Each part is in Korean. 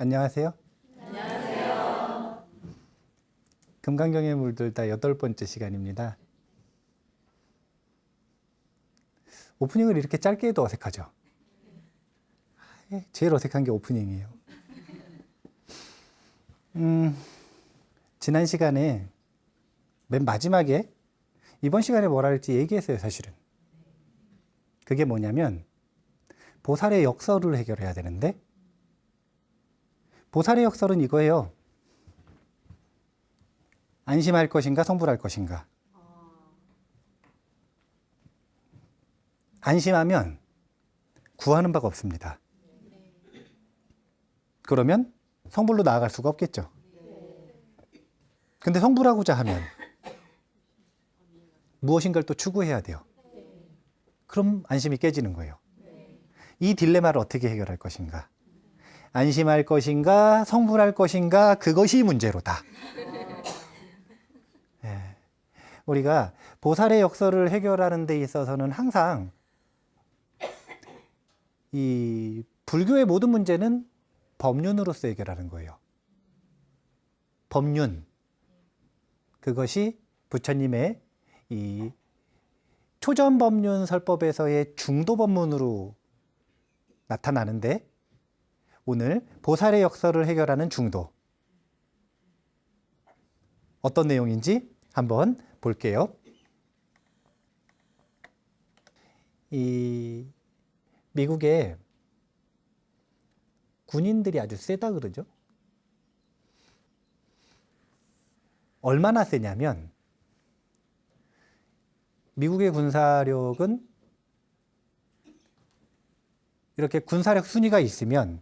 안녕하세요. 안녕하세요. 금강경에 물들다 8번째 시간입니다. 오프닝을 이렇게 짧게 해도 어색하죠? 제일 어색한 게 오프닝이에요. 지난 시간에 맨 마지막에 이번 시간에 뭐라 할지 얘기했어요, 사실은. 그게 뭐냐면 보살의 역설을 해결해야 되는데 보살의 역설은 이거예요. 안심할 것인가 성불할 것인가. 안심하면 구하는 바가 없습니다. 그러면 성불로 나아갈 수가 없겠죠. 근데 성불하고자 하면 무엇인가를 또 추구해야 돼요. 그럼 안심이 깨지는 거예요. 이 딜레마를 어떻게 해결할 것인가. 안심할 것인가 성불할 것인가, 그것이 문제로다. 우리가 보살의 역설을 해결하는 데 있어서는 항상 이 불교의 모든 문제는 법륜으로서 해결하는 거예요. 법륜. 그것이 부처님의 이 초전법륜 설법에서의 중도법문으로 나타나는데, 오늘 보살의 역설을 해결하는 중도, 어떤 내용인지 한번 볼게요. 이 미국에 군인들이 아주 세다 그러죠. 얼마나 세냐면 미국의 군사력은 이렇게 군사력 순위가 있으면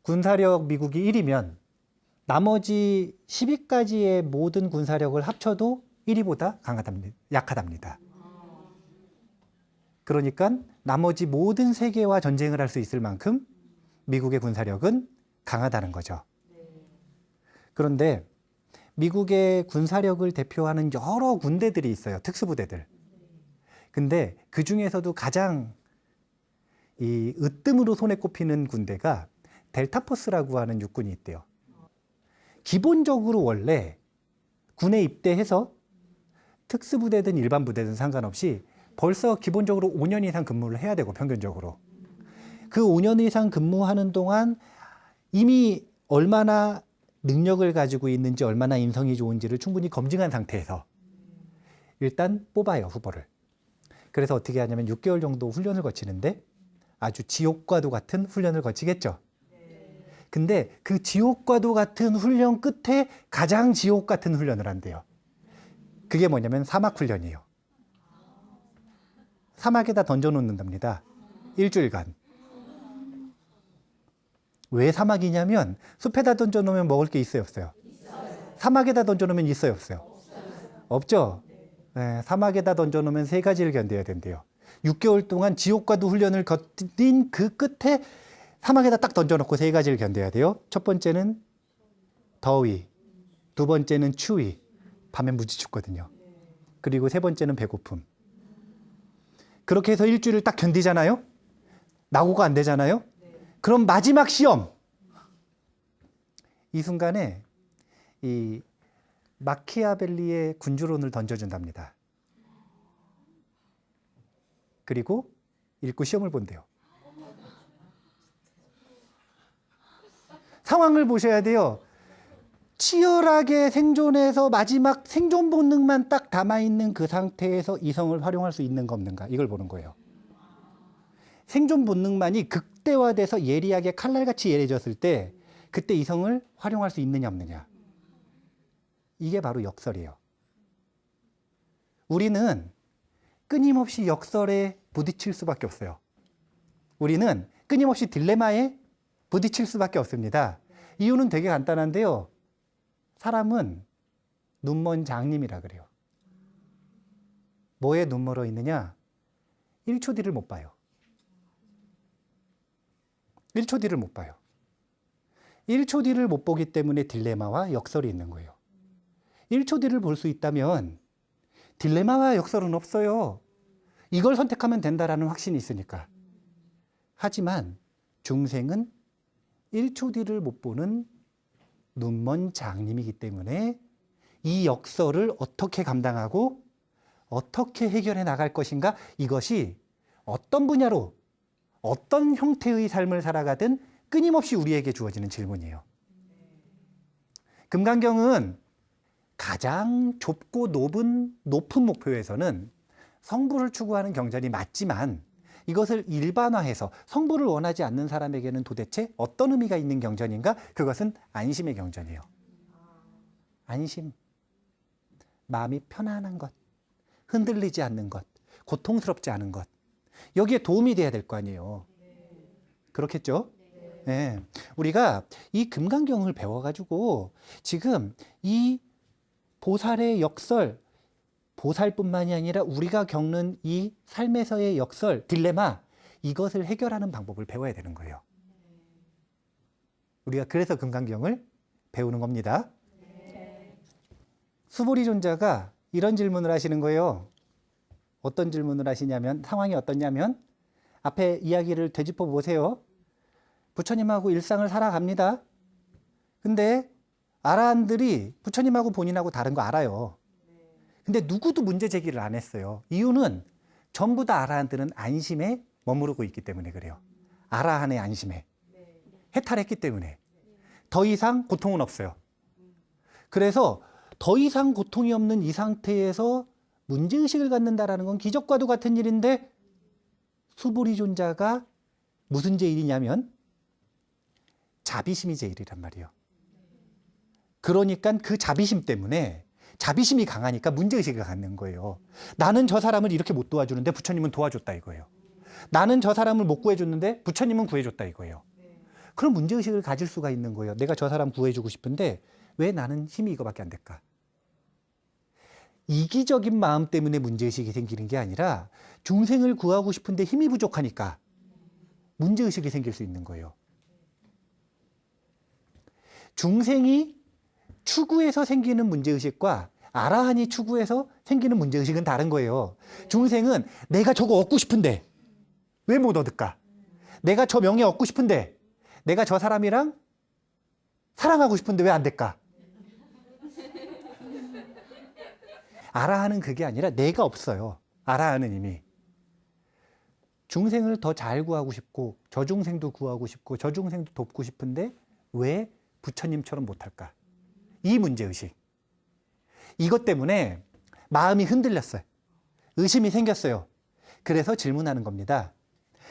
군사력 미국이 1위면 나머지 10위까지의 모든 군사력을 합쳐도 1위보다 약하답니다. 그러니까 나머지 모든 세계와 전쟁을 할 수 있을 만큼 미국의 군사력은 강하다는 거죠. 그런데 미국의 군사력을 대표하는 여러 군대들이 있어요. 특수부대들. 근데 그 중에서도 가장 이 으뜸으로 손에 꼽히는 군대가 델타포스라고 하는 육군이 있대요. 기본적으로 원래 군에 입대해서 특수부대든 일반 부대든 상관없이 벌써 기본적으로 5년 이상 근무를 해야 되고, 평균적으로. 그 5년 이상 근무하는 동안 이미 얼마나 능력을 가지고 있는지, 얼마나 인성이 좋은지를 충분히 검증한 상태에서 일단 뽑아요, 후보를. 그래서 어떻게 하냐면 6개월 정도 훈련을 거치는데 아주 지옥과도 같은 훈련을 거치겠죠. 근데 그 지옥과도 같은 훈련 끝에 가장 지옥 같은 훈련을 한대요. 그게 뭐냐면 사막 훈련이에요. 사막에다 던져놓는답니다. 일주일간. 왜 사막이냐면 숲에다 던져놓으면 먹을 게 있어요, 없어요? 사막에다 던져놓으면 있어요, 없어요? 없죠? 네, 사막에다 던져놓으면 3가지를 견뎌야 된대요. 6개월 동안 지옥과도 훈련을 거친 그 끝에 사막에다 딱 던져놓고 3가지를 견뎌야 돼요. 첫 번째는 더위, 두 번째는 추위, 밤에 무지 춥거든요. 그리고 세 번째는 배고픔. 그렇게 해서 일주일을 딱 견디잖아요. 낙오가 안 되잖아요. 그럼 마지막 시험, 이 순간에 이 마키아벨리의 군주론을 던져준답니다. 그리고 읽고 시험을 본대요. 상황을 보셔야 돼요. 치열하게 생존해서 마지막 생존 본능만 딱 담아있는 그 상태에서 이성을 활용할 수 있는가 없는가, 이걸 보는 거예요. 생존 본능만이 극대화돼서 예리하게 칼날같이 예리해졌을 때 그때 이성을 활용할 수 있느냐 없느냐, 이게 바로 역설이에요. 우리는 끊임없이 역설에 부딪힐 수밖에 없어요. 우리는 끊임없이 딜레마에 부딪힐 수밖에 없습니다. 이유는 되게 간단한데요. 사람은 눈먼 장님이라 그래요. 뭐에 눈 멀어 있느냐? 1초 뒤를 못 봐요. 1초 뒤를 못 봐요. 1초 뒤를 못 보기 때문에 딜레마와 역설이 있는 거예요. 1초 뒤를 볼 수 있다면 딜레마와 역설은 없어요. 이걸 선택하면 된다라는 확신이 있으니까. 하지만 중생은 1초 뒤를 못 보는 눈먼 장님이기 때문에 이 역설을 어떻게 감당하고 어떻게 해결해 나갈 것인가, 이것이 어떤 분야로 어떤 형태의 삶을 살아가든 끊임없이 우리에게 주어지는 질문이에요. 금강경은 가장 좁고 높은 목표에서는 성부를 추구하는 경전이 맞지만, 이것을 일반화해서 성부를 원하지 않는 사람에게는 도대체 어떤 의미가 있는 경전인가? 그것은 안심의 경전이에요. 안심. 마음이 편안한 것, 흔들리지 않는 것, 고통스럽지 않은 것. 여기에 도움이 돼야 될 거 아니에요. 그렇겠죠? 네. 우리가 이 금강경을 배워가지고 지금 이 보살의 역설, 보살뿐만이 아니라 우리가 겪는 이 삶에서의 역설, 딜레마, 이것을 해결하는 방법을 배워야 되는 거예요. 우리가 그래서 금강경을 배우는 겁니다. 수보리존자가 이런 질문을 하시는 거예요. 어떤 질문을 하시냐면, 상황이 어떻냐면, 앞에 이야기를 되짚어 보세요. 부처님하고 일상을 살아갑니다. 근데 아라한들이 부처님하고 본인하고 다른 거 알아요. 근데 누구도 문제 제기를 안 했어요. 이유는 전부 다 아라한들은 안심에 머무르고 있기 때문에 그래요. 아라한의 안심에. 해탈했기 때문에. 더 이상 고통은 없어요. 그래서 더 이상 고통이 없는 이 상태에서 문제의식을 갖는다라는 건 기적과도 같은 일인데, 수보리존자가 무슨 제일이냐면 자비심이 제일이란 말이에요. 그러니까 그 자비심 때문에, 자비심이 강하니까 문제의식을 갖는 거예요. 나는 저 사람을 이렇게 못 도와주는데 부처님은 도와줬다 이거예요. 나는 저 사람을 못 구해줬는데 부처님은 구해줬다 이거예요. 그런 문제의식을 가질 수가 있는 거예요. 내가 저 사람 구해주고 싶은데 왜 나는 힘이 이거밖에 안 될까? 이기적인 마음 때문에 문제의식이 생기는 게 아니라 중생을 구하고 싶은데 힘이 부족하니까 문제의식이 생길 수 있는 거예요. 중생이 추구해서 생기는 문제의식과 아라한이 추구해서 생기는 문제의식은 다른 거예요. 중생은 내가 저거 얻고 싶은데 왜 못 얻을까? 내가 저 명예 얻고 싶은데, 내가 저 사람이랑 사랑하고 싶은데 왜 안 될까? 아라한은 그게 아니라 내가 없어요. 아라한은 이미 중생을 더 잘 구하고 싶고, 저 중생도 구하고 싶고, 저 중생도 돕고 싶은데 왜 부처님처럼 못할까? 이 문제의식. 이것 때문에 마음이 흔들렸어요. 의심이 생겼어요. 그래서 질문하는 겁니다.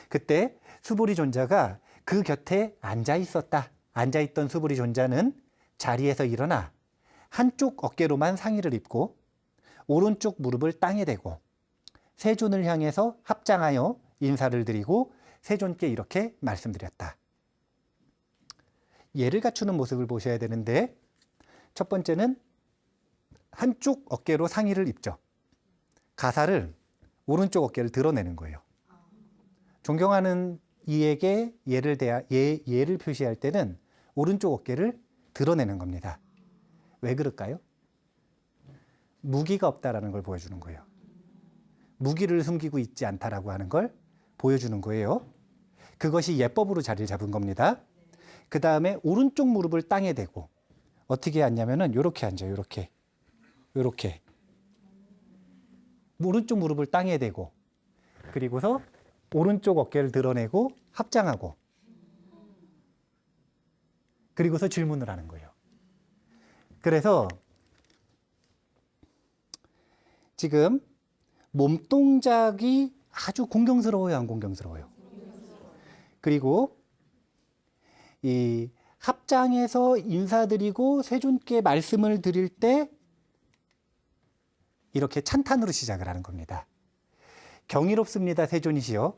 그때 수보리존자가 그 곁에 앉아 있었다. 앉아 있던 수보리존자는 자리에서 일어나 한쪽 어깨로만 상의를 입고 오른쪽 무릎을 땅에 대고 세존을 향해서 합장하여 인사를 드리고 세존께 이렇게 말씀드렸다. 예를 갖추는 모습을 보셔야 되는데, 첫 번째는 한쪽 어깨로 상의를 입죠. 가사를 오른쪽 어깨를 드러내는 거예요. 존경하는 이에게 예를 표시할 때는 오른쪽 어깨를 드러내는 겁니다. 왜 그럴까요? 무기가 없다라는 걸 보여주는 거예요. 무기를 숨기고 있지 않다라고 하는 걸 보여주는 거예요. 그것이 예법으로 자리를 잡은 겁니다. 그 다음에 오른쪽 무릎을 땅에 대고 어떻게 앉냐면은 이렇게 앉아요. 이렇게 오른쪽 무릎을 땅에 대고, 그리고서 오른쪽 어깨를 드러내고 합장하고, 그리고서 질문을 하는 거예요. 그래서 지금 몸 동작이 아주 공경스러워요, 안 공경스러워요? 그리고 이 합장해서 인사드리고 세존께 말씀을 드릴 때 이렇게 찬탄으로 시작을 하는 겁니다. 경이롭습니다, 세존이시여.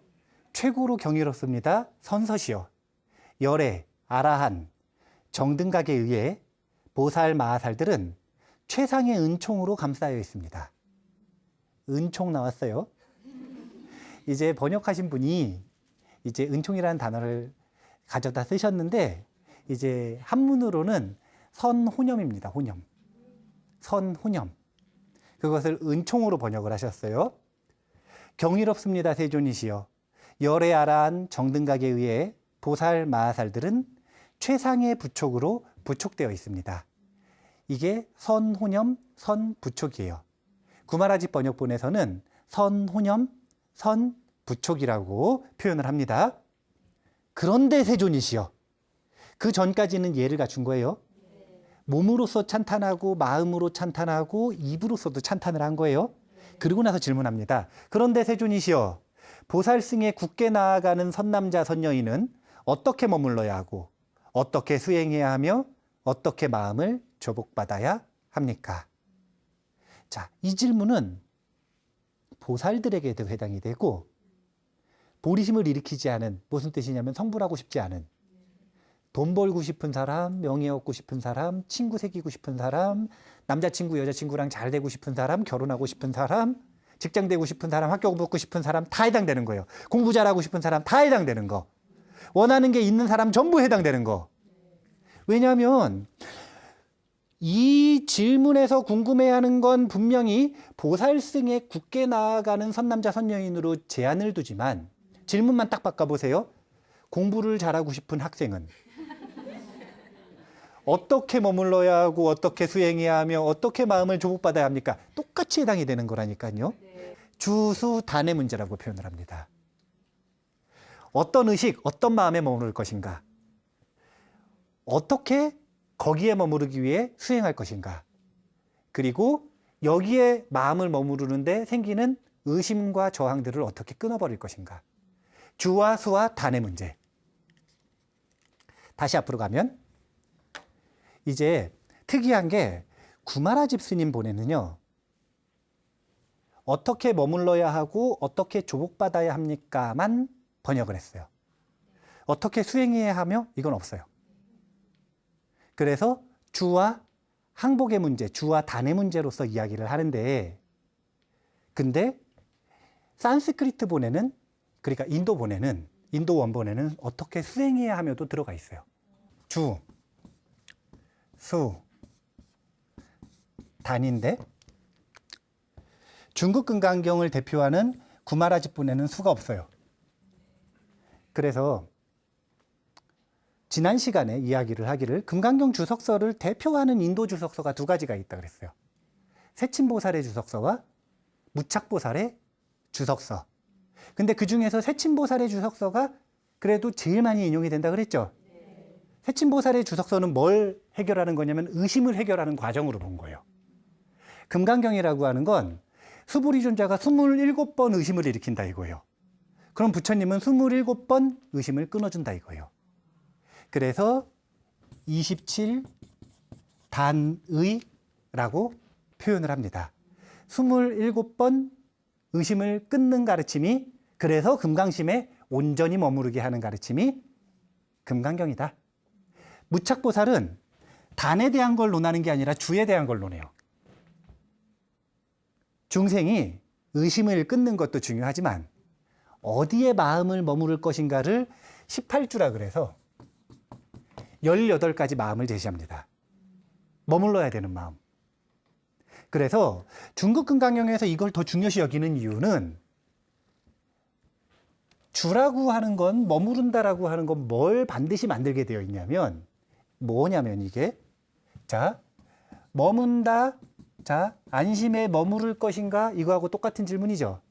최고로 경이롭습니다, 선서시여. 열애, 아라한, 정등각에 의해 보살, 마하살들은 최상의 은총으로 감싸여 있습니다. 은총 나왔어요. 이제 번역하신 분이 이제 은총이라는 단어를 가져다 쓰셨는데, 이제 한문으로는 선호념입니다. 호념. 선호념. 그것을 은총으로 번역을 하셨어요. 경이롭습니다, 세존이시여. 열애 아라한 정등각에 의해 보살, 마하살들은 최상의 부촉으로 부촉되어 있습니다. 이게 선호념, 선부촉이에요. 구마라집 번역본에서는 선호념, 선부촉이라고 표현을 합니다. 그런데 세존이시여. 그 전까지는 예를 갖춘 거예요. 몸으로서 찬탄하고 마음으로 찬탄하고 입으로서도 찬탄을 한 거예요. 그리고 나서 질문합니다. 그런데 세존이시여, 보살승에 굳게 나아가는 선남자 선여인은 어떻게 머물러야 하고 어떻게 수행해야 하며 어떻게 마음을 조복받아야 합니까? 자, 이 질문은 보살들에게도 해당이 되고 보리심을 일으키지 않은, 무슨 뜻이냐면 성불하고 싶지 않은, 돈 벌고 싶은 사람, 명예 얻고 싶은 사람, 친구 새기고 싶은 사람, 남자친구, 여자친구랑 잘 되고 싶은 사람, 결혼하고 싶은 사람, 직장 되고 싶은 사람, 학교 붙고 싶은 사람 다 해당되는 거예요. 공부 잘하고 싶은 사람 다 해당되는 거. 원하는 게 있는 사람 전부 해당되는 거. 왜냐하면 이 질문에서 궁금해하는 건 분명히 보살승에 굳게 나아가는 선남자 선여인으로 제한을 두지만 질문만 딱 바꿔보세요. 공부를 잘하고 싶은 학생은 어떻게 머물러야 하고 어떻게 수행해야 하며 어떻게 마음을 조복받아야 합니까? 똑같이 해당이 되는 거라니까요. 주수 단의 문제라고 표현을 합니다. 어떤 의식, 어떤 마음에 머무를 것인가? 어떻게 거기에 머무르기 위해 수행할 것인가? 그리고 여기에 마음을 머무르는데 생기는 의심과 저항들을 어떻게 끊어버릴 것인가? 주와 수와 단의 문제. 다시 앞으로 가면 이제 특이한 게 구마라집 스님 본에는요. 어떻게 머물러야 하고 어떻게 조복받아야 합니까만 번역을 했어요. 어떻게 수행해야 하며 이건 없어요. 그래서 주와 항복의 문제, 주와 단의 문제로서 이야기를 하는데 근데 산스크리트 본에는, 그러니까 인도 본에는, 인도 원본에는 어떻게 수행해야 하며도 들어가 있어요. 주, 수, 단인데 중국 금강경을 대표하는 구마라집 본에는 수가 없어요. 그래서 지난 시간에 이야기를 하기를 금강경 주석서를 대표하는 인도 주석서가 두 가지가 있다 그랬어요. 세친보살의 주석서와 무착보살의 주석서. 근데 그 중에서 세친보살의 주석서가 그래도 제일 많이 인용이 된다 그랬죠. 세친보살의 주석서는 뭘 해결하는 거냐면 의심을 해결하는 과정으로 본 거예요. 금강경이라고 하는 건 수부리존자가 27번 의심을 일으킨다 이거예요. 그럼 부처님은 27번 의심을 끊어준다 이거예요. 그래서 27단의라고 표현을 합니다. 27번 의심을 끊는 가르침이, 그래서 금강심에 온전히 머무르게 하는 가르침이 금강경이다. 무착보살은 단에 대한 걸 논하는 게 아니라 주에 대한 걸 논해요. 중생이 의심을 끊는 것도 중요하지만 어디에 마음을 머무를 것인가를 18주라 그래서 18가지 마음을 제시합니다. 머물러야 되는 마음. 그래서 중국 금강경에서 이걸 더 중요시 여기는 이유는 주라고 하는 건, 머무른다라고 하는 건 뭘 반드시 만들게 되어 있냐면 뭐냐면 이게, 자, 머문다, 자, 안심에 머무를 것인가? 이거하고 똑같은 질문이죠.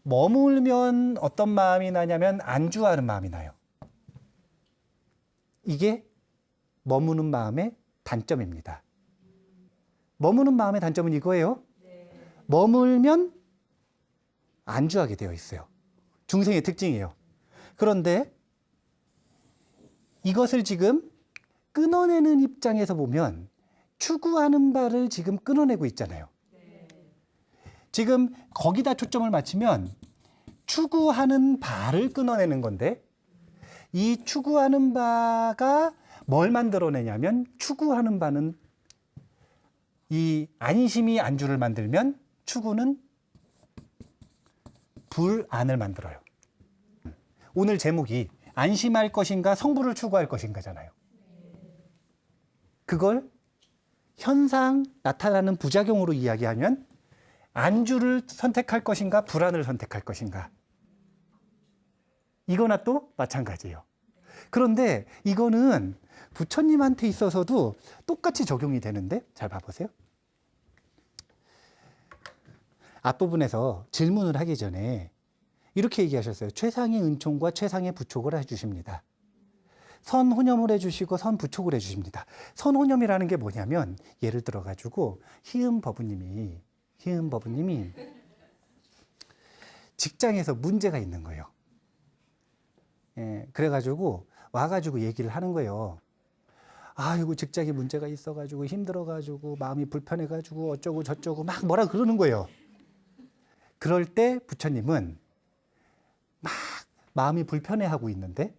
머물면 어떤 마음이 나냐면 안주하는 마음이 나요. 이게 머무는 마음의 단점입니다. 머무는 마음의 단점은 이거예요. 머물면 안주하게 되어 있어요. 중생의 특징이에요. 그런데 이것을 지금 끊어내는 입장에서 보면 추구하는 바를 지금 끊어내고 있잖아요. 지금 거기다 초점을 맞추면 추구하는 바를 끊어내는 건데, 이 추구하는 바가 뭘 만들어내냐면, 추구하는 바는 이 안심이 안주를 만들면 추구는 불안을 만들어요. 오늘 제목이 안심할 것인가 성불을 추구할 것인가잖아요. 그걸 현상, 나타나는 부작용으로 이야기하면 안주를 선택할 것인가 불안을 선택할 것인가, 이거나 또 마찬가지예요. 그런데 이거는 부처님한테 있어서도 똑같이 적용이 되는데 잘 봐보세요. 앞부분에서 질문을 하기 전에 이렇게 얘기하셨어요. 최상의 은총과 최상의 부촉을 해주십니다. 선혼염을 해주시고 선부촉을 해주십니다. 선혼염이라는 게 뭐냐면 예를 들어가지고 희은 법부님이 직장에서 문제가 있는 거예요. 예, 그래가지고 와가지고 얘기를 하는 거예요. 아이고 직장에 문제가 있어가지고 힘들어가지고 마음이 불편해가지고 어쩌고 저쩌고 막 뭐라 그러는 거예요. 그럴 때 부처님은 막 마음이 불편해하고 있는데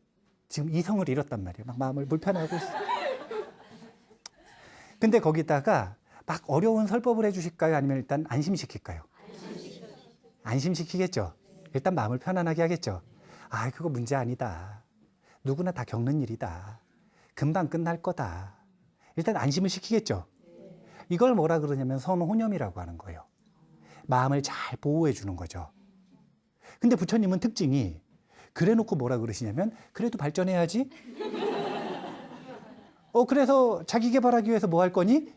지금 이성을 잃었단 말이에요. 막 마음을 불편해하고 있어. 근데 거기다가 막 어려운 설법을 해주실까요? 아니면 일단 안심시킬까요? 안심시키겠죠. 일단 마음을 편안하게 하겠죠. 아, 그거 문제 아니다. 누구나 다 겪는 일이다. 금방 끝날 거다. 일단 안심을 시키겠죠. 이걸 뭐라 그러냐면 선혼염이라고 하는 거예요. 마음을 잘 보호해 주는 거죠. 근데 부처님은 특징이 그래 놓고 뭐라 그러시냐면 그래도 발전해야지. 그래서 자기 개발하기 위해서 뭐 할 거니?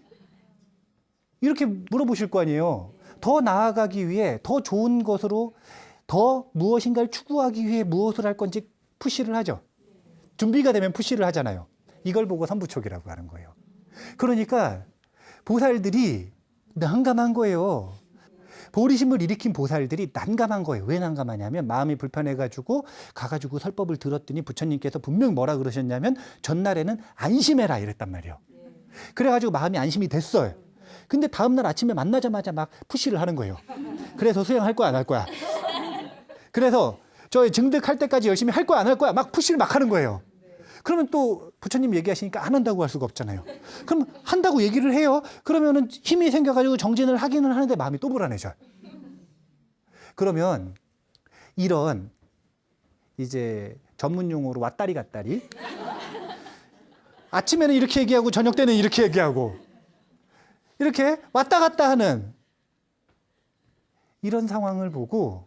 이렇게 물어보실 거 아니에요. 더 나아가기 위해 더 좋은 것으로 더 무엇인가를 추구하기 위해 무엇을 할 건지 푸시를 하죠. 준비가 되면 푸시를 하잖아요. 이걸 보고 선부촉이라고 하는 거예요. 그러니까 보살들이 난감한 거예요. 보리심을 일으킨 보살들이 난감한 거예요. 왜 난감하냐면 마음이 불편해가지고 가가지고 설법을 들었더니 부처님께서 분명 뭐라 그러셨냐면 전날에는 안심해라 이랬단 말이에요. 그래가지고 마음이 안심이 됐어요. 근데 다음날 아침에 만나자마자 막 푸시를 하는 거예요. 그래서 수행할 거야 안 할 거야. 그래서 저 증득할 때까지 열심히 할 거야 안 할 거야 막 푸시를 막 하는 거예요. 그러면 또 부처님 얘기하시니까 안 한다고 할 수가 없잖아요. 그럼 한다고 얘기를 해요. 그러면은 힘이 생겨가지고 정진을 하기는 하는데 마음이 또 불안해져요. 그러면 이런 이제 전문 용어로 왔다리 갔다리. 아침에는 이렇게 얘기하고 저녁 때는 이렇게 얘기하고 이렇게 왔다 갔다 하는 이런 상황을 보고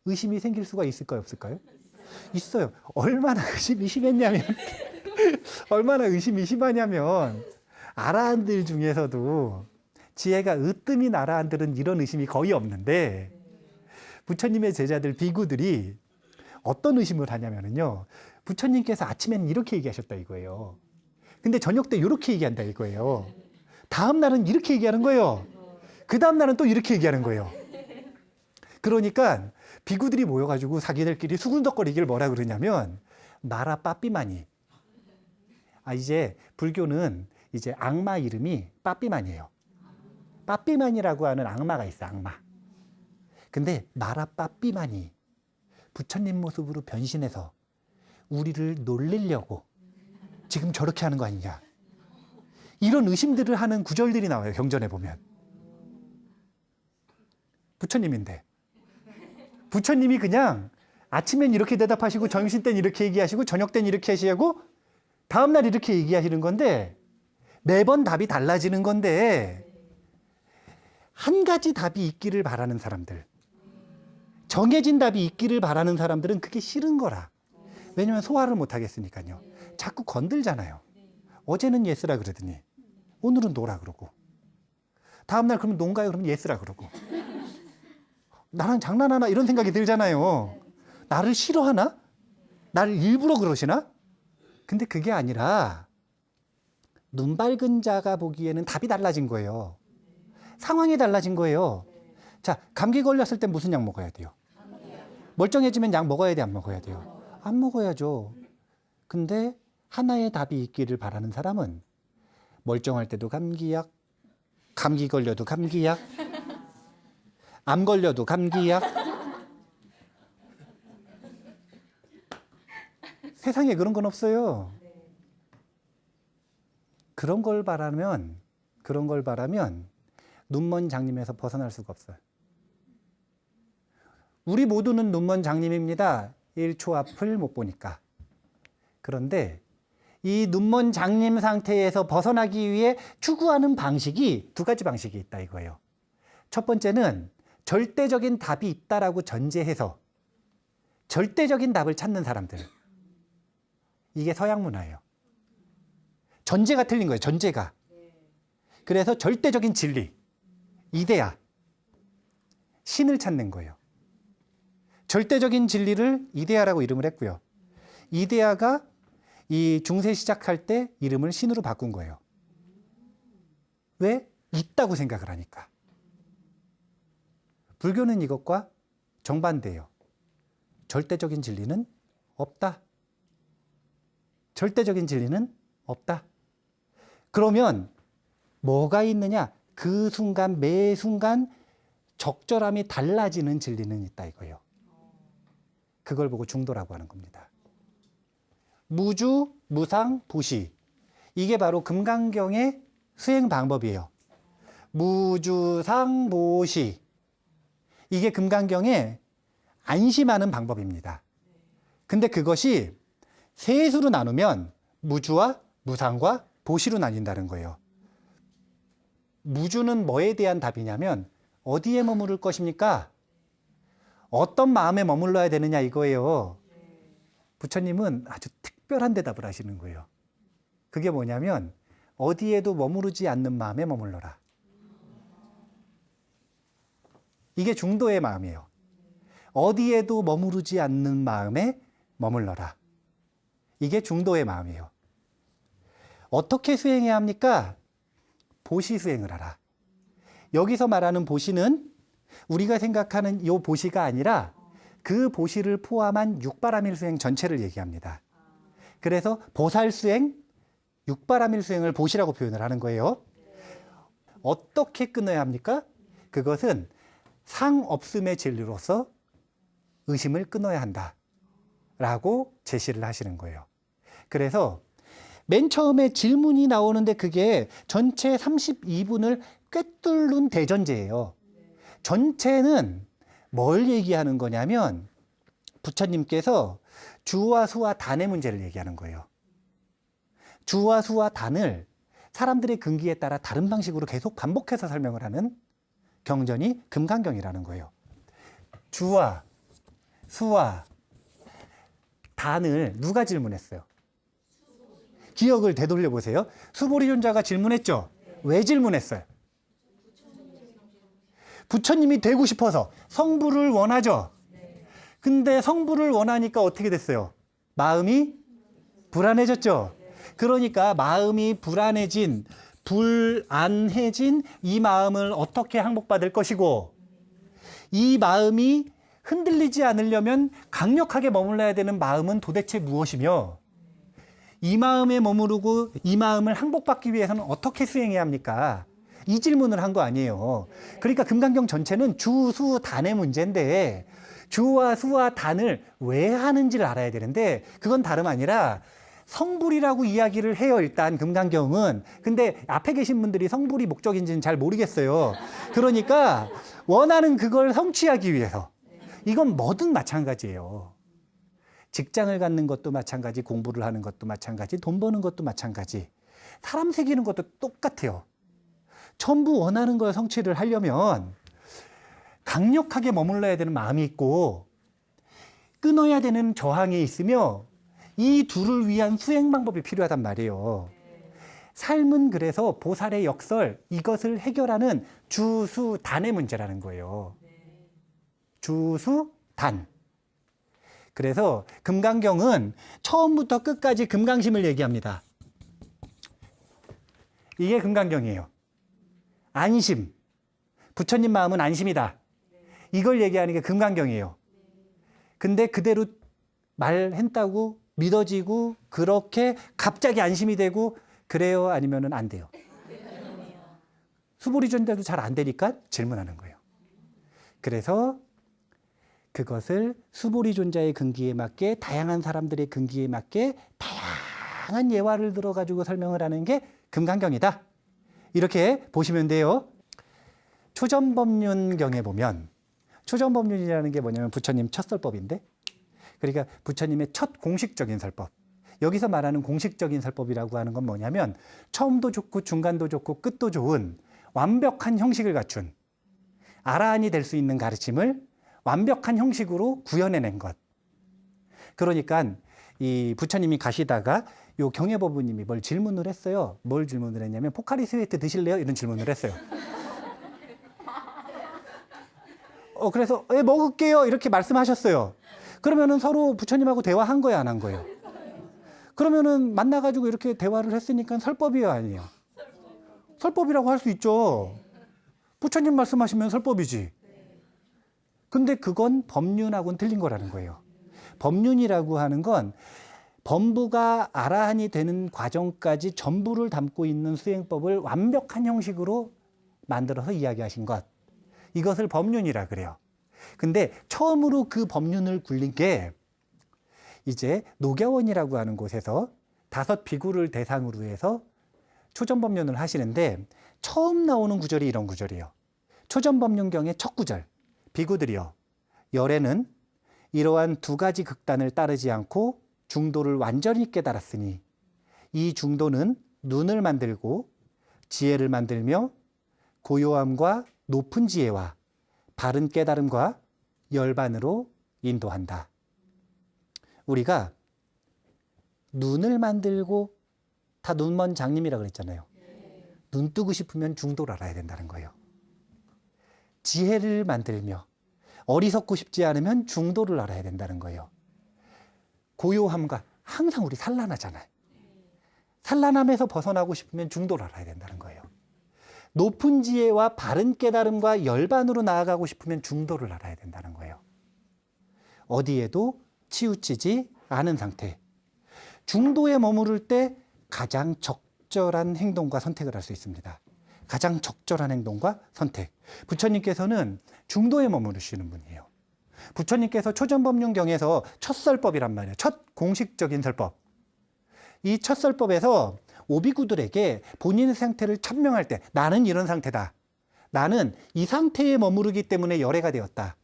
의심이 생길 수가 있을까요, 없을까요? 있어요. 얼마나 의심이 심했냐면 얼마나 의심이 심하냐면 아라한들 중에서도 지혜가 으뜸인 아라한들은 이런 의심이 거의 없는데 부처님의 제자들 비구들이 어떤 의심을 하냐면요. 부처님께서 아침에는 이렇게 얘기하셨다 이거예요. 근데 저녁 때 이렇게 얘기한다 이거예요. 다음 날은 이렇게 얘기하는 거예요. 그 다음 날은 또 이렇게 얘기하는 거예요. 그러니까 비구들이 모여가지고 자기들끼리 수군덕거리기를 뭐라 그러냐면 마라 빠삐마니. 이제 불교는 이제 악마 이름이 빠삐만이에요. 빠삐만이라고 하는 악마가 있어, 악마. 근데 마라 빠삐만이 부처님 모습으로 변신해서 우리를 놀리려고 지금 저렇게 하는 거 아니냐. 이런 의심들을 하는 구절들이 나와요, 경전에 보면. 부처님인데. 부처님이 그냥 아침엔 이렇게 대답하시고 점심 땐 이렇게 얘기하시고 저녁 땐 이렇게 하시고 다음날 이렇게 얘기하시는 건데 매번 답이 달라지는 건데 한 가지 답이 있기를 바라는 사람들, 정해진 답이 있기를 바라는 사람들은 그게 싫은 거라. 왜냐면 소화를 못 하겠으니까요. 자꾸 건들잖아요. 어제는 예스라 그러더니 오늘은 노라 그러고 다음날 그러면 논가요? 그러면 예스라 그러고 나랑 장난하나 이런 생각이 들잖아요. 나를 싫어하나? 나를 일부러 그러시나? 근데 그게 아니라 눈 밝은 자가 보기에는 답이 달라진 거예요. 상황이 달라진 거예요. 자, 감기 걸렸을 때 무슨 약 먹어야 돼요? 멀쩡해지면 약 먹어야 돼, 안 먹어야 돼요? 안 먹어야죠. 근데 하나의 답이 있기를 바라는 사람은 멀쩡할 때도 감기약, 감기 걸려도 감기약, 암 걸려도 감기약. 세상에 그런 건 없어요. 그런 걸 바라면 눈먼 장님에서 벗어날 수가 없어요. 우리 모두는 눈먼 장님입니다. 1초 앞을 못 보니까. 그런데 이 눈먼 장님 상태에서 벗어나기 위해 추구하는 방식이 두 가지 방식이 있다 이거예요. 첫 번째는 절대적인 답이 있다라고 전제해서 절대적인 답을 찾는 사람들. 이게 서양 문화예요. 전제가 틀린 거예요. 전제가. 그래서 절대적인 진리, 이데아, 신을 찾는 거예요. 절대적인 진리를 이데아라고 이름을 했고요. 이데아가 이 중세 시작할 때 이름을 신으로 바꾼 거예요. 왜? 있다고 생각을 하니까. 불교는 이것과 정반대예요. 절대적인 진리는 없다. 절대적인 진리는 없다. 그러면 뭐가 있느냐? 그 순간 매 순간 적절함이 달라지는 진리는 있다 이거예요. 그걸 보고 중도라고 하는 겁니다. 무주, 무상, 보시. 이게 바로 금강경의 수행 방법이에요. 무주, 상, 보시. 이게 금강경의 안심하는 방법입니다. 근데 그것이 세 수로 나누면 무주와 무상과 보시로 나뉜다는 거예요. 무주는 뭐에 대한 답이냐면 어디에 머무를 것입니까? 어떤 마음에 머물러야 되느냐 이거예요. 부처님은 아주 특별한 대답을 하시는 거예요. 그게 뭐냐면 어디에도 머무르지 않는 마음에 머물러라. 이게 중도의 마음이에요. 어디에도 머무르지 않는 마음에 머물러라. 이게 중도의 마음이에요. 어떻게 수행해야 합니까? 보시 수행을 하라. 여기서 말하는 보시는 우리가 생각하는 이 보시가 아니라 그 보시를 포함한 육바라밀 수행 전체를 얘기합니다. 그래서 보살 수행, 육바라밀 수행을 보시라고 표현을 하는 거예요. 어떻게 끊어야 합니까? 그것은 상없음의 진리로서 의심을 끊어야 한다라고 제시를 하시는 거예요. 그래서 맨 처음에 질문이 나오는데 그게 전체 32분을 꿰뚫는 대전제예요. 전체는 뭘 얘기하는 거냐면 부처님께서 주와 수와 단의 문제를 얘기하는 거예요. 주와 수와 단을 사람들의 근기에 따라 다른 방식으로 계속 반복해서 설명을 하는 경전이 금강경이라는 거예요. 주와 수와 단을 누가 질문했어요? 기억을 되돌려 보세요. 수보리존자가 질문했죠? 왜 질문했어요? 부처님이 되고 싶어서 성부를 원하죠? 근데 성부를 원하니까 어떻게 됐어요? 마음이 불안해졌죠? 그러니까 마음이 불안해진 이 마음을 어떻게 항복받을 것이고 이 마음이 흔들리지 않으려면 강력하게 머물러야 되는 마음은 도대체 무엇이며 이 마음에 머무르고 이 마음을 항복받기 위해서는 어떻게 수행해야 합니까? 이 질문을 한 거 아니에요. 그러니까 금강경 전체는 주, 수, 단의 문제인데 주와 수와 단을 왜 하는지를 알아야 되는데 그건 다름 아니라 성불이라고 이야기를 해요. 일단 금강경은. 근데 앞에 계신 분들이 성불이 목적인지는 잘 모르겠어요. 그러니까 원하는 그걸 성취하기 위해서 이건 뭐든 마찬가지예요. 직장을 갖는 것도 마찬가지, 공부를 하는 것도 마찬가지, 돈 버는 것도 마찬가지. 사람 새기는 것도 똑같아요. 전부 원하는 걸 성취를 하려면 강력하게 머물러야 되는 마음이 있고 끊어야 되는 저항이 있으며 이 둘을 위한 수행 방법이 필요하단 말이에요. 삶은 그래서 보살의 역설, 이것을 해결하는 주수 단의 문제라는 거예요. 주수 단. 그래서 금강경은 처음부터 끝까지 금강심을 얘기합니다. 이게 금강경이에요. 안심. 부처님 마음은 안심이다. 이걸 얘기하는 게 금강경이에요. 근데 그대로 말했다고 믿어지고 그렇게 갑자기 안심이 되고 그래요? 아니면은 안 돼요? 수보리존자도 잘 안 되니까 질문하는 거예요. 그래서 그것을 수보리존자의 근기에 맞게 다양한 사람들의 근기에 맞게 다양한 예화를 들어가지고 설명을 하는 게 금강경이다. 이렇게 보시면 돼요. 초전법륜경에 보면 초전법륜이라는 게 뭐냐면 부처님 첫 설법인데 그러니까 부처님의 첫 공식적인 설법. 여기서 말하는 공식적인 설법이라고 하는 건 뭐냐면 처음도 좋고 중간도 좋고 끝도 좋은 완벽한 형식을 갖춘 아라한이 될 수 있는 가르침을 완벽한 형식으로 구현해낸 것. 그러니까 이 부처님이 가시다가 요 경혜법부님이 뭘 질문을 했어요. 뭘 질문을 했냐면 포카리 스웨트 드실래요? 이런 질문을 했어요. 그래서 예, 먹을게요. 이렇게 말씀하셨어요. 그러면은 서로 부처님하고 대화한 거예요, 안 한 거예요? 그러면은 만나가지고 이렇게 대화를 했으니까 설법이에요, 아니에요? 설법이라고 할 수 있죠. 부처님 말씀하시면 설법이지. 근데 그건 법륜하고는 틀린 거라는 거예요. 법륜이라고 하는 건 범부가 아라한이 되는 과정까지 전부를 담고 있는 수행법을 완벽한 형식으로 만들어서 이야기하신 것. 이것을 법륜이라 그래요. 근데 처음으로 그 법륜을 굴린 게 이제 노교원이라고 하는 곳에서 5 비구를 대상으로 해서 초전법륜을 하시는데 처음 나오는 구절이 이런 구절이에요. 초전법륜경의 첫 구절. 비구들이여, 열에는 이러한 2가지 극단을 따르지 않고 중도를 완전히 깨달았으니 이 중도는 눈을 만들고 지혜를 만들며 고요함과 높은 지혜와 바른 깨달음과 열반으로 인도한다. 우리가 눈을 만들고 다 눈먼 장님이라 그랬잖아요. 눈 뜨고 싶으면 중도를 알아야 된다는 거예요. 지혜를 만들며 어리석고 싶지 않으면 중도를 알아야 된다는 거예요. 고요함과 항상 우리 산란하잖아요. 산란함에서 벗어나고 싶으면 중도를 알아야 된다는 거예요. 높은 지혜와 바른 깨달음과 열반으로 나아가고 싶으면 중도를 알아야 된다는 거예요. 어디에도 치우치지 않은 상태. 중도에 머무를 때 가장 적절한 행동과 선택을 할 수 있습니다. 가장 적절한 행동과 선택. 부처님께서는 중도에 머무르시는 분이에요. 부처님께서 초전법륜경에서 첫 설법이란 말이에요. 첫 공식적인 설법. 이 첫 설법에서 오비구들에게 본인의 상태를 천명할 때 나는 이런 상태다. 나는 이 상태에 머무르기 때문에 열애가 되었다.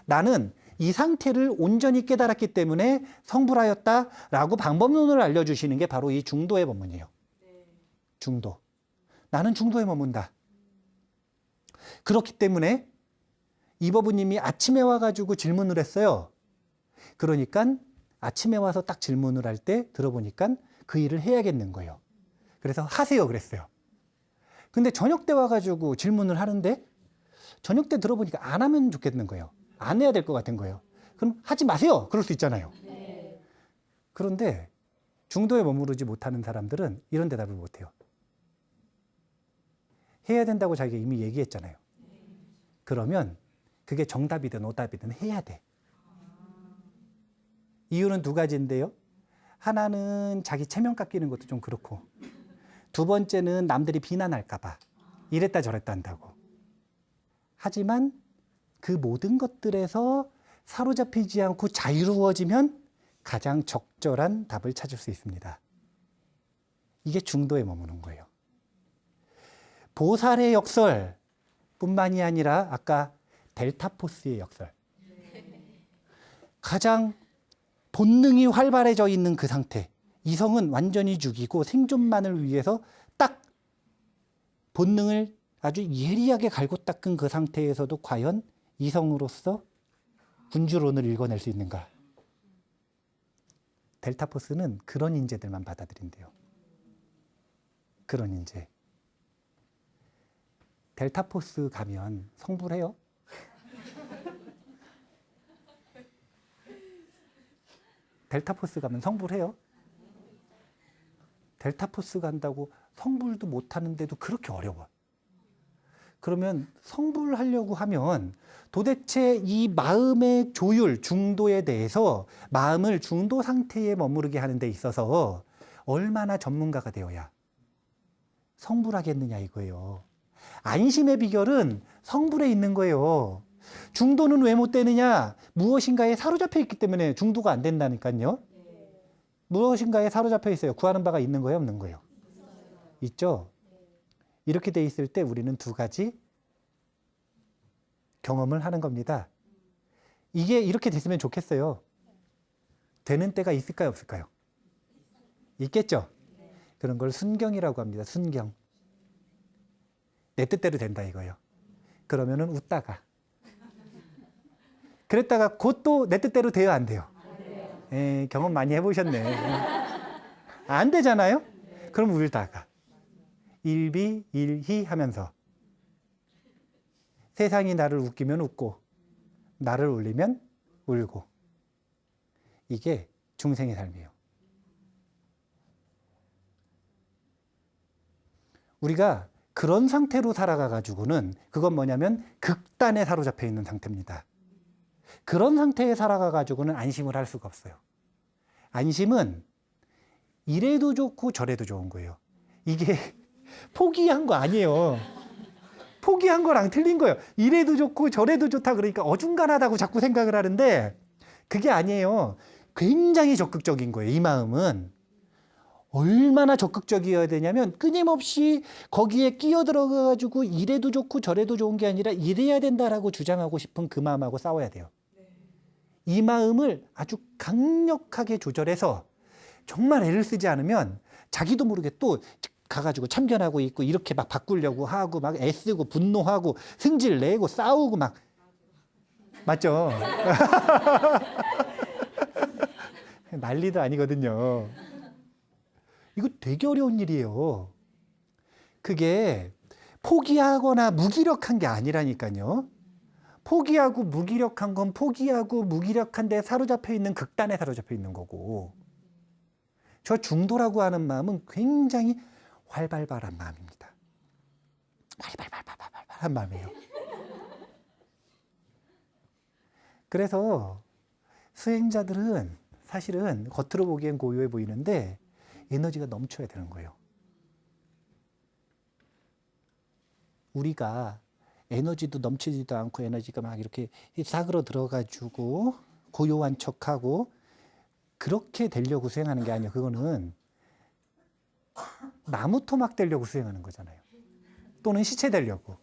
나는 이 상태를 온전히 깨달았기 때문에 성불하였다라고 방법론을 알려주시는 게 바로 이 중도의 법문이에요. 중도. 나는 중도에 머문다. 그렇기 때문에 이법부님이 아침에 와가지고 질문을 했어요. 그러니까 아침에 와서 딱 질문을 할 때 들어보니까 그 일을 해야겠는 거예요. 그래서 하세요 그랬어요. 근데 저녁 때 와가지고 질문을 하는데 저녁 때 들어보니까 안 하면 좋겠는 거예요. 안 해야 될 것 같은 거예요. 그럼 하지 마세요. 그럴 수 있잖아요. 그런데 중도에 머무르지 못하는 사람들은 이런 대답을 못해요. 해야 된다고 자기가 이미 얘기했잖아요. 그러면 그게 정답이든 오답이든 해야 돼. 이유는 2가지인데요. 하나는 자기 체면 깎이는 것도 좀 그렇고 2번째는 남들이 비난할까 봐 이랬다 저랬다 한다고. 하지만 그 모든 것들에서 사로잡히지 않고 자유로워지면 가장 적절한 답을 찾을 수 있습니다. 이게 중도에 머무는 거예요. 보살의 역설 뿐만이 아니라 아까 델타포스의 역설. 가장 본능이 활발해져 있는 그 상태. 이성은 완전히 죽이고 생존만을 위해서 딱 본능을 아주 예리하게 갈고 닦은 그 상태에서도 과연 이성으로서 군주론을 읽어낼 수 있는가? 델타포스는 그런 인재들만 받아들인대요. 그런 인재. 델타포스 가면 성불해요? 델타포스 가면 성불해요? 델타포스 간다고 성불도 못하는데도 그렇게 어려워. 그러면 성불하려고 하면 도대체 이 마음의 조율, 중도에 대해서 마음을 중도 상태에 머무르게 하는 데 있어서 얼마나 전문가가 되어야 성불하겠느냐 이거예요. 안심의 비결은 성불에 있는 거예요. 중도는 왜 못 되느냐? 무엇인가에 사로잡혀 있기 때문에 중도가 안 된다니까요. 무엇인가에 사로잡혀 있어요. 구하는 바가 있는 거예요, 없는 거예요? 있죠? 이렇게 돼 있을 때 우리는 2가지 경험을 하는 겁니다. 이게 이렇게 됐으면 좋겠어요. 되는 때가 있을까요, 없을까요? 있겠죠? 그런 걸 순경이라고 합니다. 순경. 내 뜻대로 된다 이거예요. 그러면은 웃다가. 그랬다가 곧 또 내 뜻대로 돼요, 안 돼요? 경험 많이 해보셨네. 안 되잖아요? 그럼 울다가 일비일희 하면서 세상이 나를 웃기면 웃고 나를 울리면 울고, 이게 중생의 삶이에요. 우리가 그런 상태로 살아가가지고는 그건 뭐냐면 극단에 사로잡혀 있는 상태입니다. 그런 상태에 살아가가지고는 안심을 할 수가 없어요. 안심은 이래도 좋고 저래도 좋은 거예요. 이게 포기한 거 아니에요. 포기한 거랑 틀린 거예요. 이래도 좋고 저래도 좋다 그러니까 어중간하다고 자꾸 생각을 하는데 그게 아니에요. 굉장히 적극적인 거예요. 이 마음은. 얼마나 적극적이어야 되냐면 끊임없이 거기에 끼어들어가지고 이래도 좋고 저래도 좋은 게 아니라 이래야 된다라고 주장하고 싶은 그 마음하고 싸워야 돼요. 이 마음을 아주 강력하게 조절해서 정말 애를 쓰지 않으면 자기도 모르게 또 가가지고 참견하고 있고 이렇게 막 바꾸려고 하고 막 애쓰고 분노하고 승질 내고 싸우고 막. 맞죠? 난리도 아니거든요. 이거 되게 어려운 일이에요. 그게 포기하거나 무기력한 게 아니라니까요. 포기하고 무기력한 건 포기하고 무기력한 데 사로잡혀 있는 극단에 사로잡혀 있는 거고, 저 중도라고 하는 마음은 굉장히 활발한 마음입니다. 활발한 마음이에요. 그래서 수행자들은 사실은 겉으로 보기엔 고요해 보이는데 에너지가 넘쳐야 되는 거예요. 우리가 에너지도 넘치지도 않고 에너지가 막 이렇게 싹으로 들어가지고 고요한 척하고 그렇게 되려고 수행하는 게 아니에요. 그거는 나무 토막 되려고 수행하는 거잖아요. 또는 시체 되려고.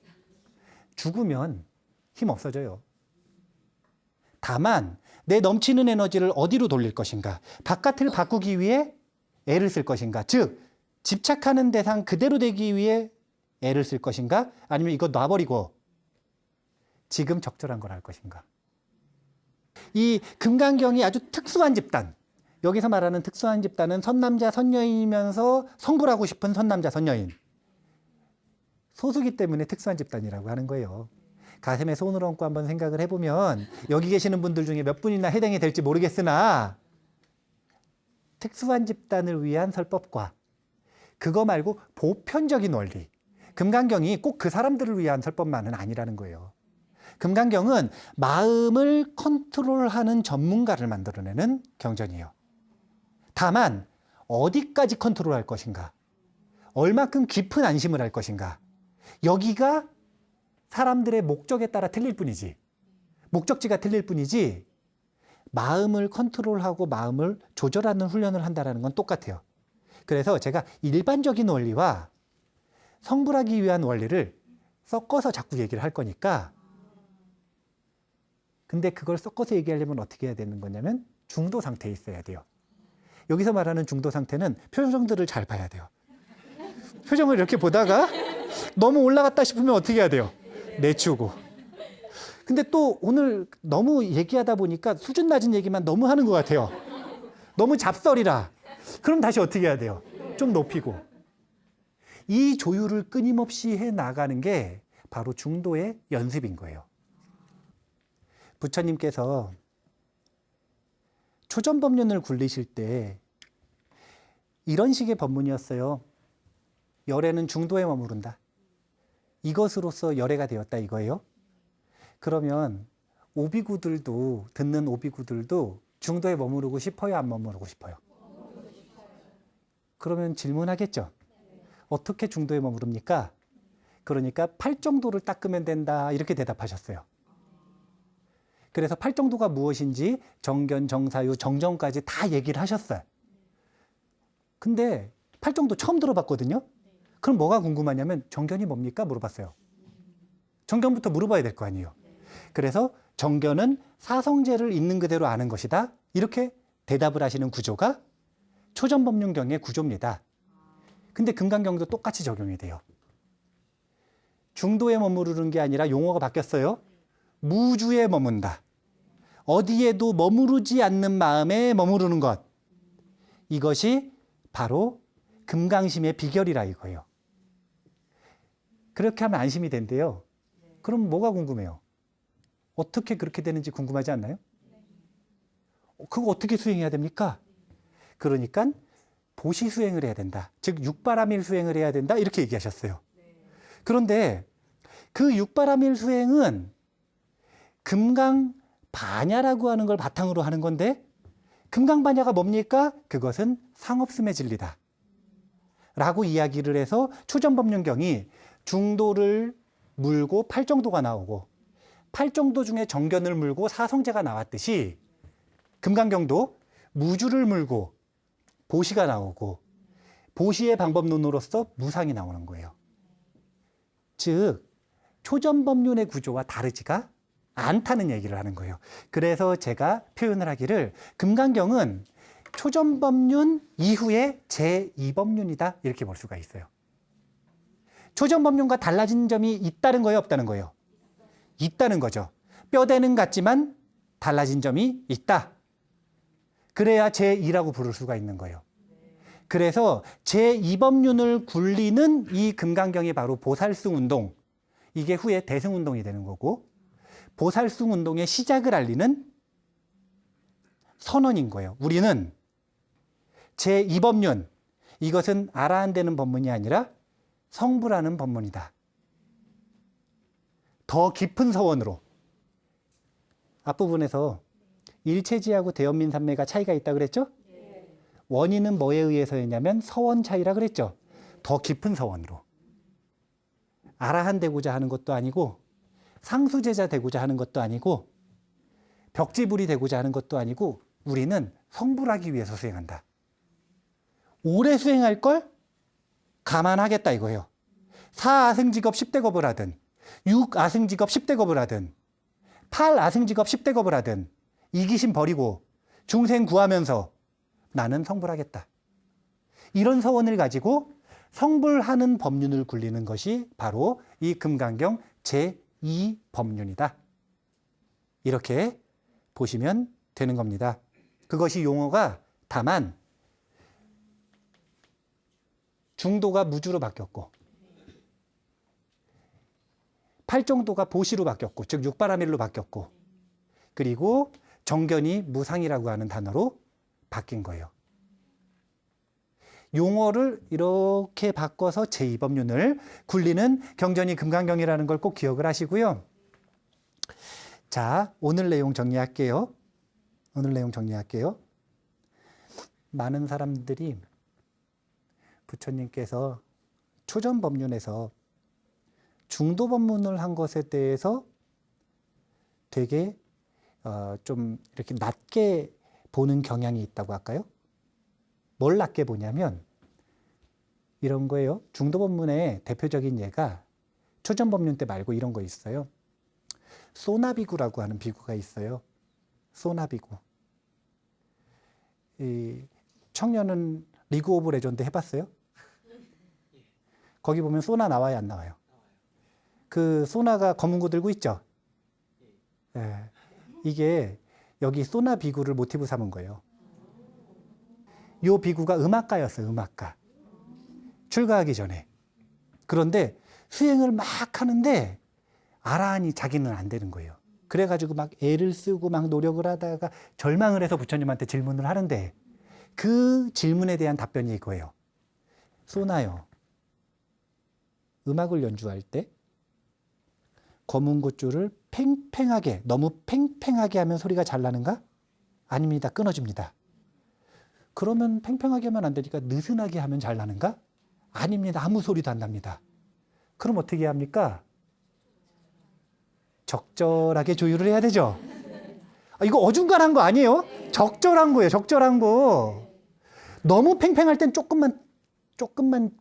죽으면 힘 없어져요. 다만 내 넘치는 에너지를 어디로 돌릴 것인가, 바깥을 바꾸기 위해 애를 쓸 것인가, 즉 집착하는 대상 그대로 되기 위해 애를 쓸 것인가, 아니면 이거 놔버리고 지금 적절한 걸 할 것인가. 이 금강경이 아주 특수한 집단, 여기서 말하는 특수한 집단은 선남자 선여인이면서 성불하고 싶은 선남자 선여인, 소수기 때문에 특수한 집단이라고 하는 거예요. 가슴에 손을 얹고 한번 생각을 해보면 여기 계시는 분들 중에 몇 분이나 해당이 될지 모르겠으나 특수한 집단을 위한 설법과 그거 말고 보편적인 원리, 금강경이 꼭 그 사람들을 위한 설법만은 아니라는 거예요. 금강경은 마음을 컨트롤하는 전문가를 만들어내는 경전이에요. 다만 어디까지 컨트롤할 것인가, 얼마큼 깊은 안심을 할 것인가, 여기가 사람들의 목적에 따라 틀릴 뿐이지, 목적지가 틀릴 뿐이지 마음을 컨트롤하고 마음을 조절하는 훈련을 한다는 건 똑같아요. 그래서 제가 일반적인 원리와 성불하기 위한 원리를 섞어서 자꾸 얘기를 할 거니까, 근데 그걸 섞어서 얘기하려면 어떻게 해야 되는 거냐면 중도 상태에 있어야 돼요. 여기서 말하는 중도 상태는 표정들을 잘 봐야 돼요. 표정을 이렇게 보다가 너무 올라갔다 싶으면 어떻게 해야 돼요? 내추고. 근데 또 오늘 너무 얘기하다 보니까 수준 낮은 얘기만 너무 하는 것 같아요. 너무 잡설이라. 그럼 다시 어떻게 해야 돼요? 좀 높이고. 이 조율을 끊임없이 해 나가는 게 바로 중도의 연습인 거예요. 부처님께서 초전법륜을 굴리실 때 이런 식의 법문이었어요. 열애는 중도에 머무른다. 이것으로서 열애가 되었다 이거예요. 그러면 오비구들도, 듣는 오비구들도 중도에 머무르고 싶어요, 안 머무르고 싶어요? 그러면 질문하겠죠. 어떻게 중도에 머무릅니까? 그러니까 8정도를 닦으면 된다 이렇게 대답하셨어요. 그래서 8정도가 무엇인지 정견, 정사유, 정정까지 다 얘기를 하셨어요. 근데 8정도 처음 들어봤거든요. 그럼 뭐가 궁금하냐면 정견이 뭡니까? 물어봤어요. 정견부터 물어봐야 될 거 아니에요. 그래서 정견은 사성제를 있는 그대로 아는 것이다. 이렇게 대답을 하시는 구조가 초전법륜경의 구조입니다. 근데 금강경도 똑같이 적용이 돼요. 중도에 머무르는 게 아니라 용어가 바뀌었어요. 무주에 머문다. 어디에도 머무르지 않는 마음에 머무르는 것. 이것이 바로 금강심의 비결이라 이거예요. 그렇게 하면 안심이 된대요. 그럼 뭐가 궁금해요? 어떻게 그렇게 되는지 궁금하지 않나요? 그거 어떻게 수행해야 됩니까? 그러니까 보시 수행을 해야 된다. 즉 육바라밀 수행을 해야 된다. 이렇게 얘기하셨어요. 그런데 그 육바라밀 수행은 금강반야라고 하는 걸 바탕으로 하는 건데 금강반야가 뭡니까? 그것은 상없음의 진리다. 라고 이야기를 해서 초전법륜경이 중도를 물고 팔정도가 나오고 팔정도 중에 정견을 물고 사성제가 나왔듯이 금강경도 무주를 물고 보시가 나오고 보시의 방법론으로서 무상이 나오는 거예요. 즉 초전법륜의 구조와 다르지가 않다는 얘기를 하는 거예요. 그래서 제가 표현을 하기를 금강경은 초전법륜 이후의 제2법륜이다 이렇게 볼 수가 있어요. 초전법륜과 달라진 점이 있다는 거예요, 없다는 거예요? 있다는 거죠. 뼈대는 같지만 달라진 점이 있다. 그래야 제2라고 부를 수가 있는 거예요. 그래서 제2법륜을 굴리는 이 금강경이 바로 보살승 운동, 이게 후에 대승 운동이 되는 거고 보살승 운동의 시작을 알리는 선언인 거예요. 우리는 제2법륜, 이것은 아라한되는 법문이 아니라 성불하는 법문이다. 더 깊은 서원으로. 앞부분에서 일체지하고 대연민산매가 차이가 있다 그랬죠? 원인은 뭐에 의해서였냐면 서원 차이라 그랬죠? 더 깊은 서원으로. 아라한 되고자 하는 것도 아니고 상수제자 되고자 하는 것도 아니고 벽지불이 되고자 하는 것도 아니고 우리는 성불하기 위해서 수행한다. 오래 수행할 걸 감안하겠다 이거예요. 4아승직업 10대겁을 하든 6아승직업 10대겁을 하든 8아승직업 10대겁을 하든 이기심 버리고 중생 구하면서 나는 성불하겠다. 이런 서원을 가지고 성불하는 법륜을 굴리는 것이 바로 이 금강경 제2법륜이다. 이렇게 보시면 되는 겁니다. 그것이 용어가 다만 중도가 무주로 바뀌었고 팔정도가 보시로 바뀌었고 즉 육바라밀로 바뀌었고 그리고 정견이 무상이라고 하는 단어로 바뀐 거예요. 용어를 이렇게 바꿔서 제2법륜을 굴리는 경전이 금강경이라는 걸 꼭 기억을 하시고요. 자, 오늘 내용 정리할게요. 많은 사람들이 부처님께서 초전법륜에서 중도법문을 한 것에 대해서 되게 좀 이렇게 낮게 보는 경향이 있다고 할까요? 뭘 낮게 보냐면 이런 거예요. 중도법문의 대표적인 예가 초전법륜 때 말고 이런 거 있어요. 소나비구라고 하는 비구가 있어요. 소나비구. 이 청년은 리그 오브 레전드 해봤어요? 거기 보면 소나 나와요, 안 나와요? 그 소나가 검은 거 들고 있죠? 네. 이게 여기 소나 비구를 모티브 삼은 거예요. 요 비구가 음악가였어요, 음악가. 출가하기 전에. 그런데 수행을 막 하는데 아라한이 자기는 안 되는 거예요. 그래가지고 막 애를 쓰고 막 노력을 하다가 절망을 해서 부처님한테 질문을 하는데 그 질문에 대한 답변이 이거예요. 소나요. 음악을 연주할 때 검은 굿줄을 팽팽하게, 너무 팽팽하게 하면 소리가 잘 나는가? 아닙니다. 끊어집니다. 그러면 팽팽하게 하면 안 되니까 느슨하게 하면 잘 나는가? 아닙니다. 아무 소리도 안 납니다. 그럼 어떻게 합니까? 적절하게 조율을 해야 되죠. 이거 어중간한 거 아니에요? 적절한 거예요. 적절한 거. 너무 팽팽할 땐 조금만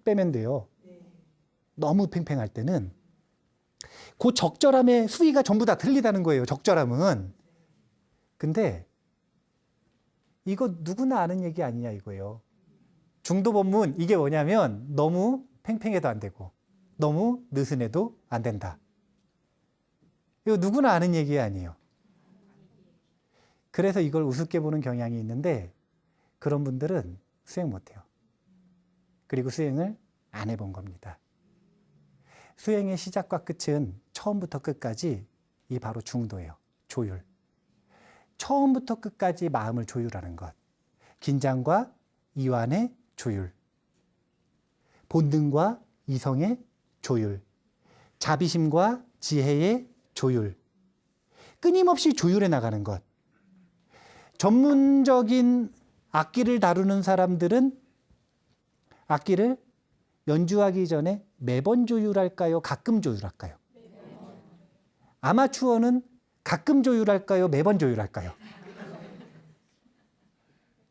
빼면 돼요. 너무 팽팽할 때는 그 적절함의 수위가 전부 다 틀리다는 거예요. 적절함은. 근데 이거 누구나 아는 얘기 아니냐 이거예요. 중도법문 이게 뭐냐면 너무 팽팽해도 안 되고 너무 느슨해도 안 된다. 이거 누구나 아는 얘기 아니에요. 그래서 이걸 우습게 보는 경향이 있는데 그런 분들은 수행 못해요. 그리고 수행을 안 해본 겁니다. 수행의 시작과 끝은 처음부터 끝까지 이 바로 중도예요. 조율. 처음부터 끝까지 마음을 조율하는 것. 긴장과 이완의 조율. 본능과 이성의 조율. 자비심과 지혜의 조율. 끊임없이 조율해 나가는 것. 전문적인 악기를 다루는 사람들은 악기를 연주하기 전에 매번 조율할까요? 가끔 조율할까요? 아마추어는 가끔 조율할까요? 매번 조율할까요?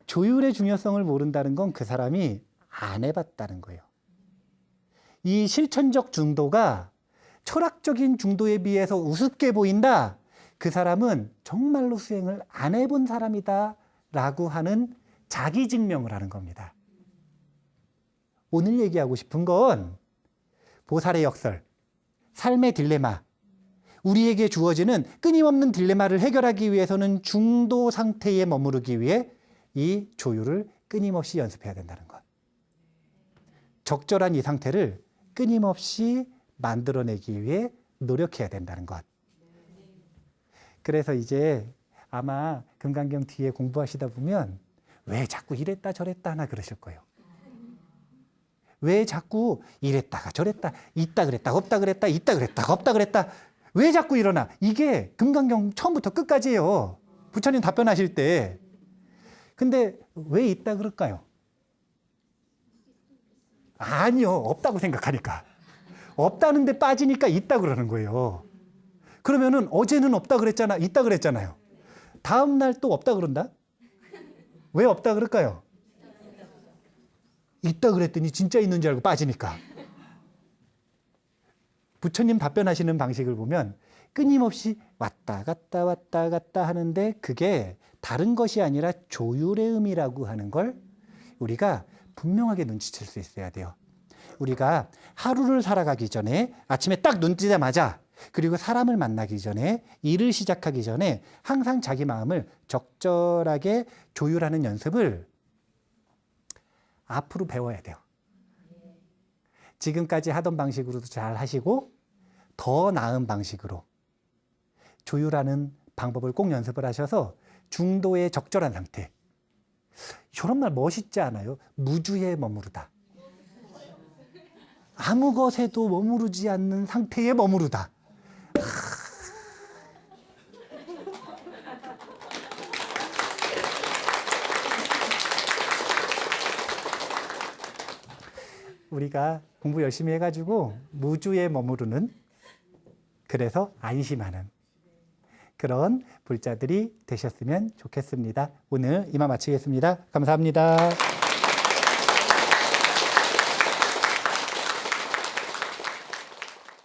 조율의 중요성을 모른다는 건 그 사람이 안 해봤다는 거예요. 이 실천적 중도가 철학적인 중도에 비해서 우습게 보인다. 그 사람은 정말로 수행을 안 해본 사람이다 라고 하는 자기 증명을 하는 겁니다. 오늘 얘기하고 싶은 건 보살의 역설, 삶의 딜레마, 우리에게 주어지는 끊임없는 딜레마를 해결하기 위해서는 중도 상태에 머무르기 위해 이 조율을 끊임없이 연습해야 된다는 것. 적절한 이 상태를 끊임없이 만들어내기 위해 노력해야 된다는 것. 그래서 이제 아마 금강경 뒤에 공부하시다 보면 왜 자꾸 이랬다 저랬다 하나 그러실 거예요. 왜 자꾸 이랬다가 저랬다, 있다 그랬다, 없다 그랬다, 있다 그랬다, 없다 그랬다. 왜 자꾸 일어나? 이게 금강경 처음부터 끝까지예요. 부처님 답변하실 때. 근데 왜 있다 그럴까요? 아니요. 없다고 생각하니까. 없다는데 빠지니까 있다 그러는 거예요. 그러면은 어제는 없다 그랬잖아. 있다 그랬잖아요. 다음 날 또 없다 그런다? 왜 없다 그럴까요? 있다 그랬더니 진짜 있는 줄 알고 빠지니까. 부처님 답변하시는 방식을 보면 끊임없이 왔다 갔다 왔다 갔다 하는데 그게 다른 것이 아니라 조율의 의미라고 하는 걸 우리가 분명하게 눈치챌 수 있어야 돼요. 우리가 하루를 살아가기 전에 아침에 딱 눈 뜨자마자 그리고 사람을 만나기 전에 일을 시작하기 전에 항상 자기 마음을 적절하게 조율하는 연습을 앞으로 배워야 돼요. 지금까지 하던 방식으로도 잘 하시고 더 나은 방식으로 조율하는 방법을 꼭 연습을 하셔서 중도의 적절한 상태. 이런 말 멋있지 않아요? 무주에 머무르다. 아무 것에도 머무르지 않는 상태에 머무르다. 우리가 공부 열심히 해가지고 무주에 머무르는, 그래서 안심하는 그런 불자들이 되셨으면 좋겠습니다. 오늘 이만 마치겠습니다. 감사합니다.